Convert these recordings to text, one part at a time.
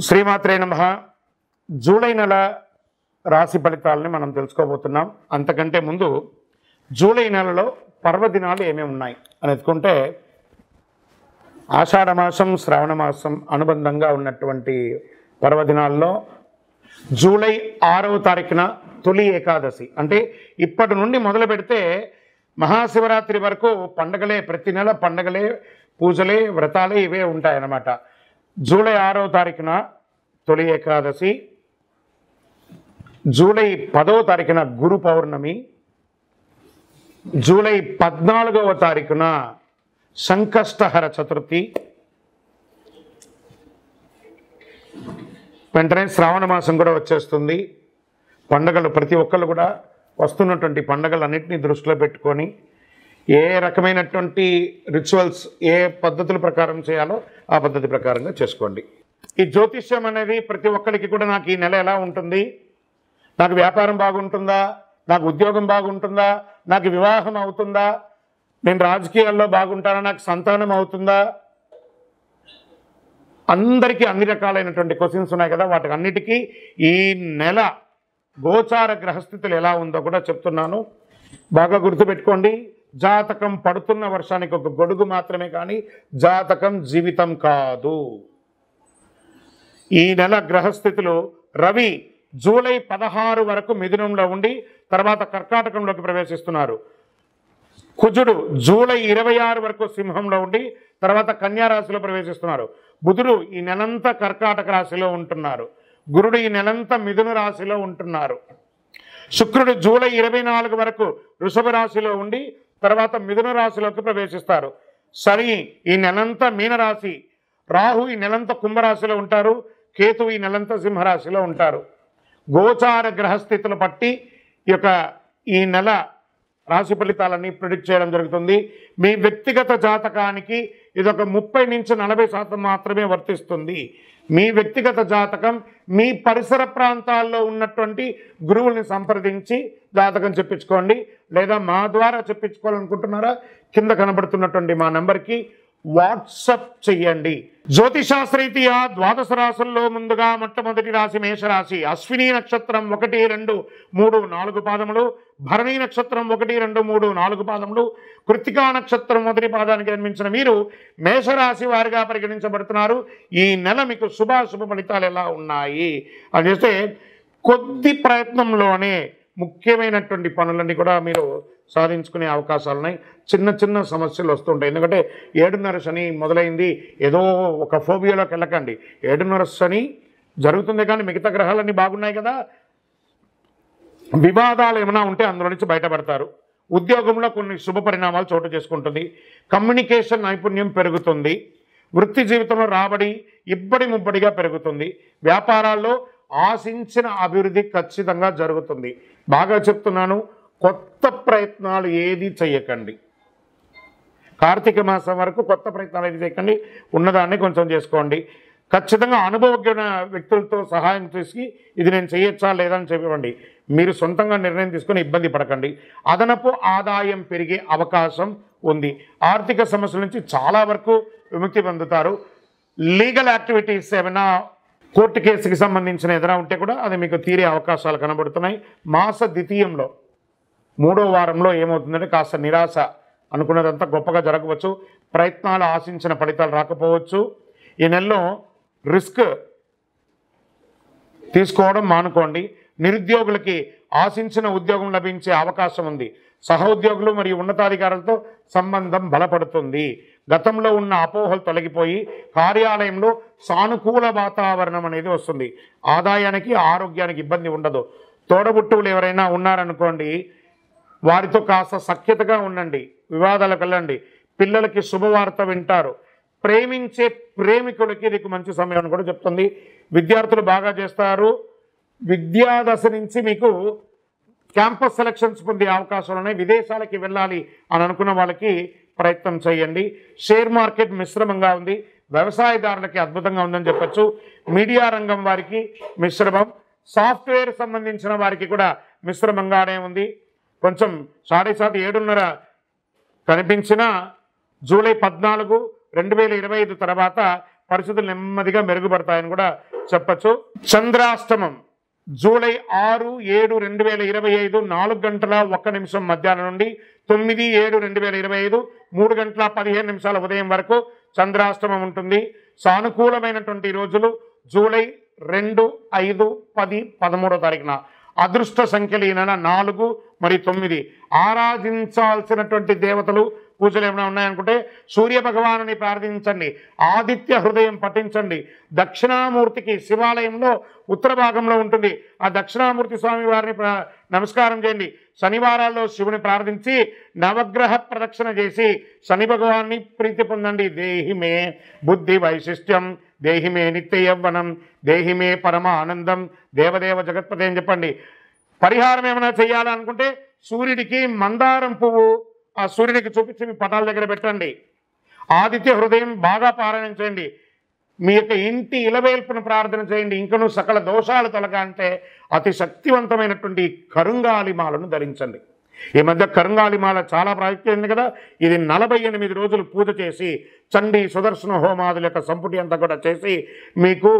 శ్రీమాత్రే నమః. జూలై నెల రాశి ఫలితాలని మనం తెలుసుకోబోతున్నాం. అంతకంటే ముందు జూలై నెలలో పర్వదినాలు ఏమేమి ఉన్నాయి అని ఎత్తుకుంటే ఆషాఢ మాసం, శ్రావణ మాసం అనుబంధంగా ఉన్నటువంటి పర్వదినాల్లో జూలై 6వ తారీఖున తొలి ఏకాదశి, అంటే ఇప్పటి నుండి మొదలు పెడితే మహాశివరాత్రి వరకు పండగలే, ప్రతి నెల పండగలే, పూజలే, వ్రతాలే ఇవే ఉంటాయన్నమాట. జూలై 6వ తారీఖున తొలి ఏకాదశి, జూలై 10వ తారీఖున గురు పౌర్ణమి, జూలై 14వ తారీఖున సంకష్టహర చతుర్థి, వెంటనే శ్రావణ మాసం కూడా వచ్చేస్తుంది. పండగలు ప్రతి ఒక్కళ్ళు కూడా వస్తున్నటువంటి పండగలన్నింటినీ దృష్టిలో పెట్టుకొని ఏ రకమైనటువంటి రిచువల్స్, ఏ పద్ధతుల ప్రకారం చేయాలో ఆ పద్ధతి ప్రకారంగా చేసుకోండి. ఈ జ్యోతిష్యం అనేది ప్రతి ఒక్కరికి కూడా నాకు ఈ నెల ఎలా ఉంటుంది, నాకు వ్యాపారం బాగుంటుందా, నాకు ఉద్యోగం బాగుంటుందా, నాకు వివాహం అవుతుందా, నేను రాజకీయాల్లో బాగుంటానా, నాకు సంతానం అవుతుందా, అందరికీ అన్ని రకాలైనటువంటి క్వశ్చన్స్ ఉన్నాయి కదా. వాటికి అన్నిటికీ ఈ నెల గోచార గ్రహస్థితులు ఎలా ఉందో కూడా చెప్తున్నాను. బాగా గుర్తుపెట్టుకోండి. జాతకం పడుతున్న వర్షానికి ఒక గొడుగు మాత్రమే, కానీ జాతకం జీవితం కాదు. ఈ నెల గ్రహస్థితులు: రవి జూలై 16 వరకు మిథునంలో ఉండి తర్వాత కర్కాటకంలోకి ప్రవేశిస్తున్నారు. కుజుడు జూలై 26 వరకు సింహంలో ఉండి తర్వాత కన్యా రాశిలో ప్రవేశిస్తున్నారు. బుధుడు ఈ నెలంతా కర్కాటక రాశిలో ఉంటున్నారు. గురుడు ఈ నెలంతా మిథున రాశిలో ఉంటున్నారు. శుక్రుడు జూలై 24 వరకు వృషభ రాశిలో ఉండి తర్వాత మిథున రాశిలోకి ప్రవేశిస్తారు. శని ఈ నెలంతా మీనరాశి, రాహు ఈ నెలంతా కుంభరాశిలో ఉంటారు, కేతు ఈ నెలంతా సింహరాశిలో ఉంటారు. గోచార గ్రహస్థితులు బట్టి ఈ నెల రాశి ఫలితాలన్నీ ప్రిడిక్ట్ చేయడం జరుగుతుంది. మీ వ్యక్తిగత జాతకానికి ఇదొక 30 నుంచి 40% మాత్రమే వర్తిస్తుంది. మీ వ్యక్తిగత జాతకం మీ పరిసర ప్రాంతాల్లో ఉన్నటువంటి గురువుల్ని సంప్రదించి జాతకం చెప్పించుకోండి. లేదా మా ద్వారా చెప్పించుకోవాలనుకుంటున్నారా, కింద కనబడుతున్నటువంటి మా నెంబర్కి వాట్సప్ చెయ్యండి. జ్యోతిషాస్త్రరీత్యా ద్వాదశ రాశుల్లో ముందుగా మొట్టమొదటి రాశి మేషరాశి. అశ్విని నక్షత్రం 1, 2, 3, 4 పాదములు, భరణి నక్షత్రం 1, 2, 3, 4 పాదములు, కృత్తికా నక్షత్రం మొదటి పాదానికి జన్మించిన మీరు మేషరాశి వారిగా పరిగణించబడుతున్నారు. ఈ నెల మీకు శుభాశుభ ఫలితాలు ఎలా ఉన్నాయి అని చేస్తే, కొద్ది ప్రయత్నంలోనే ముఖ్యమైనటువంటి పనులన్నీ కూడా మీరు సాధించుకునే అవకాశాలు ఉన్నాయి. చిన్న చిన్న సమస్యలు వస్తుంటాయి. ఎందుకంటే 7:30 శని మొదలైంది, ఏదో ఒక ఫోబియాలోకి వెళ్ళకండి. 7:30 శని జరుగుతుంది, కానీ మిగతా గ్రహాలన్నీ బాగున్నాయి కదా. వివాదాలు ఏమైనా ఉంటే అందులో నుంచి బయటపడతారు. ఉద్యోగంలో కొన్ని శుభ పరిణామాలు చోటు చేసుకుంటుంది. కమ్యూనికేషన్ నైపుణ్యం పెరుగుతుంది. వృత్తి జీవితంలో రాబడి ఇబ్బడి ముబ్బడిగా పెరుగుతుంది. వ్యాపారాల్లో ఆశించిన అభివృద్ధి ఖచ్చితంగా జరుగుతుంది. బాగా చెప్తున్నాను, కొత్త ప్రయత్నాలు ఏది చేయకండి. కార్తీక మాసం వరకు కొత్త ప్రయత్నాలు ఏది చేయకండి. ఉన్నదాన్ని కొంచెం చేసుకోండి. ఖచ్చితంగా అనుభవజ్ఞ వ్యక్తులతో సహాయం చేసి ఇది నేను చేయొచ్చా లేదా అని చెప్పండి. మీరు సొంతంగా నిర్ణయం తీసుకొని ఇబ్బంది పడకండి. అదనపు ఆదాయం పెరిగే అవకాశం ఉంది. ఆర్థిక సమస్యల నుంచి చాలా వరకు విముక్తి పొందుతారు. లీగల్ యాక్టివిటీస్ ఏమైనా, కోర్టు కేసుకి సంబంధించిన ఏదైనా ఉంటే కూడా అది మీకు తీరే అవకాశాలు కనబడుతున్నాయి. మాస ద్వితీయంలో 3వ వారంలో ఏమవుతుందంటే కాస్త నిరాశ, అనుకున్నదంతా గొప్పగా జరగవచ్చు. ప్రయత్నాలు ఆశించిన ఫలితాలు రాకపోవచ్చు. ఈ నెలలో రిస్క్ తీసుకోవడం మానుకోండి. నిరుద్యోగులకి ఆశించిన ఉద్యోగం లభించే అవకాశం ఉంది. సహోద్యోగులు మరియు ఉన్నతాధికారులతో సంబంధం బలపడుతుంది. గతంలో ఉన్న అపోహలు తొలగిపోయి కార్యాలయంలో సానుకూల వాతావరణం అనేది వస్తుంది. ఆదాయానికి, ఆరోగ్యానికి ఇబ్బంది ఉండదు. తోడబుట్టువులు ఎవరైనా ఉన్నారనుకోండి, వారితో కాస్త సఖ్యతగా ఉండండి. వివాదాలకు వెళ్ళండి. పిల్లలకి శుభవార్త వింటారు. ప్రేమించే ప్రేమికులకి ఇది మంచి సమయం అని కూడా చెప్తుంది. విద్యార్థులు బాగా చేస్తారు. విద్యాదశ నుంచి మీకు క్యాంపస్ సెలక్షన్స్ పొందే అవకాశాలు ఉన్నాయి. విదేశాలకి వెళ్ళాలి అని అనుకున్న వాళ్ళకి ప్రయత్నం చేయండి. షేర్ మార్కెట్ మిశ్రమంగా ఉంది. వ్యవసాయదారులకి అద్భుతంగా ఉందని చెప్పచ్చు. మీడియా రంగం వారికి మిశ్రమం. సాఫ్ట్వేర్ సంబంధించిన వారికి కూడా మిశ్రమంగానే ఉంది. కొంచెం 7:30 7:30 కనిపించిన జూలై 14, 2025 తర్వాత పరిస్థితులు నెమ్మదిగా మెరుగుపడతాయని కూడా చెప్పచ్చు. చంద్రాష్టమం జూలై 6, 7, 2025 4 గంటల 1 నిమిషం మధ్యాహ్నం నుండి 9, 7, 2025 3 గంటల 15 నిమిషాల ఉదయం వరకు చంద్రాష్టమం ఉంటుంది. సానుకూలమైనటువంటి రోజులు జూలై 2, 5, 10, 13 తారీఖున. అదృష్ట సంఖ్యలు ఈ నెల 4 మరియు 9. ఆరాధించాల్సినటువంటి దేవతలు పూజలు ఏమైనా ఉన్నాయనుకుంటే సూర్య భగవానుని ప్రార్థించండి, ఆదిత్య హృదయం పఠించండి. దక్షిణామూర్తికి శివాలయంలో ఉత్తర భాగంలో ఉంటుంది, ఆ దక్షిణామూర్తి స్వామి వారిని నమస్కారం చేయండి. శనివారాల్లో శివుని ప్రార్థించి నవగ్రహ ప్రదక్షిణ చేసి శని భగవాన్ని ప్రీతి పొందండి. దేహిమే బుద్ధి వైశిష్ట్యం, దేహిమే నిత్య యవ్వనం, దేహిమే పరమ ఆనందం, దేవదేవ జగత్పతి అని చెప్పండి. పరిహారం ఏమైనా చేయాలనుకుంటే సూర్యుడికి మందారం పువ్వు ఆ సూర్యుడికి చూపించి మీ పటాల దగ్గర పెట్టండి. ఆదిత్య హృదయం బాగా పారాయణం చేయండి. మీ యొక్క ఇంటి ఇలవేల్పును ప్రార్థన చేయండి. ఇంకనూ సకల దోషాలు తొలగాలంటే అతి శక్తివంతమైనటువంటి కరుంగాలిమాలను ధరించండి. ఈ మధ్య కరుంగాలిమాల చాలా ప్రాముఖ్యమైంది కదా. ఇది 48 రోజులు పూజ చేసి చండీ సుదర్శన హోమాదుల యొక్క సంపుటి అంతా కూడా చేసి మీకు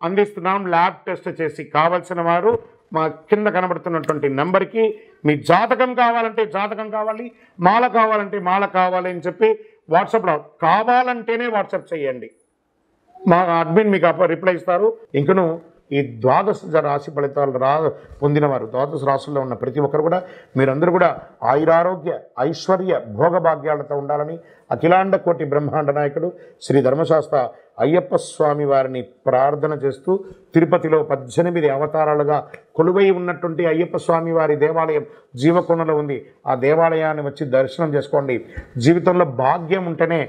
అందిస్తున్నాం. ల్యాబ్ టెస్ట్ చేసి కావలసిన వారు మా కింద కనబడుతున్నటువంటి నెంబర్కి మీ జాతకం కావాలంటే జాతకం కావాలి, మాల కావాలంటే మాల కావాలి అని చెప్పి వాట్సాప్లో కావాలంటేనే వాట్సాప్ చేయండి. మా అడ్మిన్ మీకు రిప్లై ఇస్తారు. ఇంకను ఈ ద్వాదశ రాశి ఫలితాలు పొందినవారు, ద్వాదశ రాశుల్లో ఉన్న ప్రతి ఒక్కరు కూడా మీరందరూ కూడా ఆయురారోగ్య ఐశ్వర్య భోగభాగ్యాలతో ఉండాలని అఖిలాండ కోటి బ్రహ్మాండ నాయకుడు శ్రీ ధర్మశాస్త్ర అయ్యప్ప స్వామి వారిని ప్రార్థన చేస్తూ తిరుపతిలో 18 అవతారాలుగా కొలువై ఉన్నటువంటి అయ్యప్ప స్వామి వారి దేవాలయం జీవకొండలో ఉంది. ఆ దేవాలయాన్ని వచ్చి దర్శనం చేసుకోండి. జీవితంలో భాగ్యం ఉంటేనే,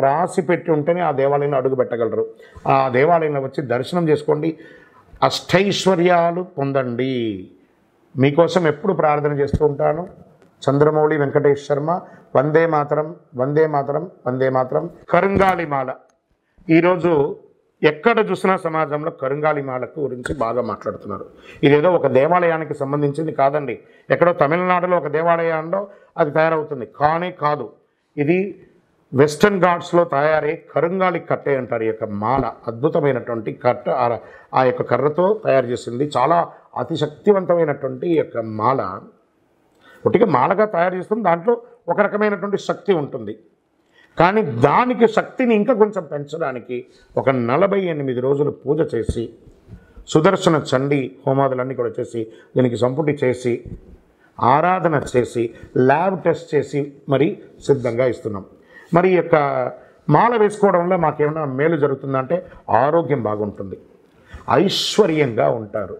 రాసి పెట్టి ఉంటేనే ఆ దేవాలయంలో అడుగు పెట్టగలరు. ఆ దేవాలయంలో వచ్చి దర్శనం చేసుకోండి, అష్టైశ్వర్యాలు పొందండి. మీకోసం ఎప్పుడు ప్రార్థన చేస్తూ ఉంటాను. చంద్రమౌళి వెంకటేష్ శర్మ. వందే మాతరం, వందే మాతరం, వందే మాతరం. కరుంగాలిమాల ఈరోజు ఎక్కడ చూసినా సమాజంలో కరుంగాలిమాలకు గురించి బాగా మాట్లాడుతున్నారు. ఇదేదో ఒక దేవాలయానికి సంబంధించింది కాదండి. ఎక్కడో తమిళనాడులో ఒక దేవాలయంలో అది తయారవుతుంది కానీ కాదు. ఇది వెస్టర్న్ ఘాట్స్లో తయారై కరుంగాలి కట్టె అంటారు. ఈ యొక్క మాల అద్భుతమైనటువంటి కట్ట, ఆ యొక్క కర్రతో తయారు చేసింది. చాలా అతి శక్తివంతమైనటువంటి ఈ యొక్క మాల. ఒకటిగా మాలగా తయారు చేస్తుంది, దాంట్లో ఒక రకమైనటువంటి శక్తి ఉంటుంది. కానీ దానికి శక్తిని ఇంకా కొంచెం పెంచడానికి ఒక 48 రోజులు పూజ చేసి సుదర్శన చండీ హోమాదులన్నీ కూడా చేసి దీనికి సంపుటి చేసి ఆరాధన చేసి ల్యాబ్ టెస్ట్ చేసి మరి సిద్ధంగా ఇస్తున్నాం. మరి ఈ యొక్క మాల వేసుకోవడం వల్ల మాకేమైనా మేలు జరుగుతుందంటే ఆరోగ్యం బాగుంటుంది, ఐశ్వర్యంగా ఉంటారు,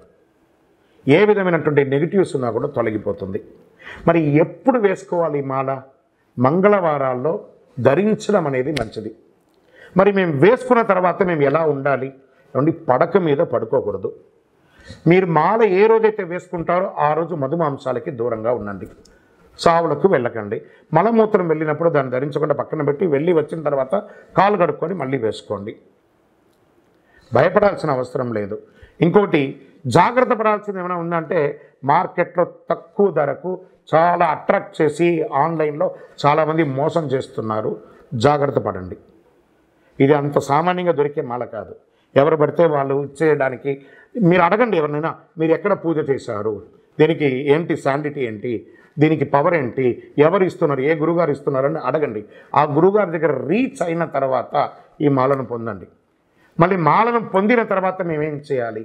ఏ విధమైనటువంటి నెగిటివ్స్ ఉన్నా కూడా తొలగిపోతుంది. మరి ఎప్పుడు వేసుకోవాలి ఈ మాల? మంగళవారాల్లో ధరించడం అనేది మంచిది. మరి మేము వేసుకున్న తర్వాత మేము ఎలా ఉండాలి అంటే పడక మీద పడుకోకూడదు. మీరు మాల ఏ రోజైతే వేసుకుంటారో ఆ రోజు మధుమాంసాలకి దూరంగా ఉండండి, సావులకు వెళ్ళకండి. మలమూత్రం వెళ్ళినప్పుడు దాన్ని ధరించకుండా పక్కన పెట్టి వెళ్ళి వచ్చిన తర్వాత కాలు కడుక్కొని మళ్ళీ వేసుకోండి. భయపడాల్సిన అవసరం లేదు. ఇంకోటి జాగ్రత్త పడాల్సింది ఏమైనా ఉందంటే మార్కెట్లో తక్కువ ధరకు చాలా అట్రాక్ట్ చేసి ఆన్లైన్లో చాలామంది మోసం చేస్తున్నారు. జాగ్రత్త పడండి. ఇది అంత సామాన్యంగా దొరికే మాల కాదు. ఎవరు పడితే వాళ్ళు ఇచ్చేయడానికి. మీరు అడగండి ఎవరినైనా, మీరు ఎక్కడ పూజ చేశారు, దీనికి ఏంటి శాండిటీ ఏంటి, దీనికి పవర్ ఏంటి, ఎవరు ఇస్తున్నారు, ఏ గురుగారు ఇస్తున్నారని అడగండి. ఆ గురుగారి దగ్గర రీచ్ అయిన తర్వాత ఈ మాలను పొందండి. మళ్ళీ మాలను పొందిన తర్వాత మేమేం చేయాలి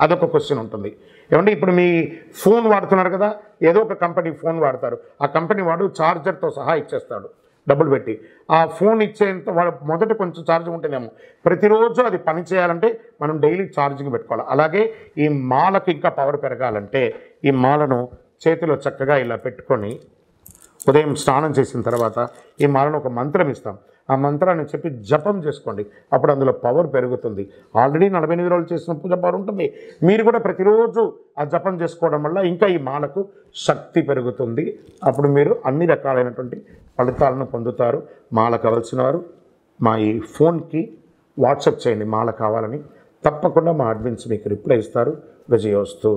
అదొక క్వశ్చన్ ఉంటుంది. ఏమంటే ఇప్పుడు మీ ఫోన్ వాడుతున్నారు కదా, ఏదో ఒక కంపెనీ ఫోన్ వాడతారు. ఆ కంపెనీ వాడు ఛార్జర్తో సహా ఇచ్చేస్తాడు డబ్బులు పెట్టి. ఆ ఫోన్ ఇచ్చేంత వాడు మొదట కొంచెం ఛార్జ్ ఉంటేనేమో ప్రతిరోజు అది పని చేయాలంటే మనం డైలీ ఛార్జింగ్ పెట్టుకోవాలి. అలాగే ఈ మాలకు ఇంకా పవర్ పెరగాలంటే ఈ మాలను చేతిలో చక్కగా ఇలా పెట్టుకొని ఉదయం స్నానం చేసిన తర్వాత ఈ మాలను ఒక మంత్రం ఇస్తాం. ఆ మంత్రాన్ని చెప్పి జపం చేసుకోండి. అప్పుడు అందులో పవర్ పెరుగుతుంది. ఆల్రెడీ 48 రోజులు చేసిన పూజ పవర్ ఉంటుంది. మీరు కూడా ప్రతిరోజు ఆ జపం చేసుకోవడం వల్ల ఇంకా ఈ మాలకు శక్తి పెరుగుతుంది. అప్పుడు మీరు అన్ని రకాలైనటువంటి ఫలితాలను పొందుతారు. మాల కావాల్సిన వారు మా ఈ ఫోన్కి వాట్సాప్ చేయండి మాల కావాలని. తప్పకుండా మా అడ్మిన్స్ మీకు రిప్లై ఇస్తారు. విజయోస్తు.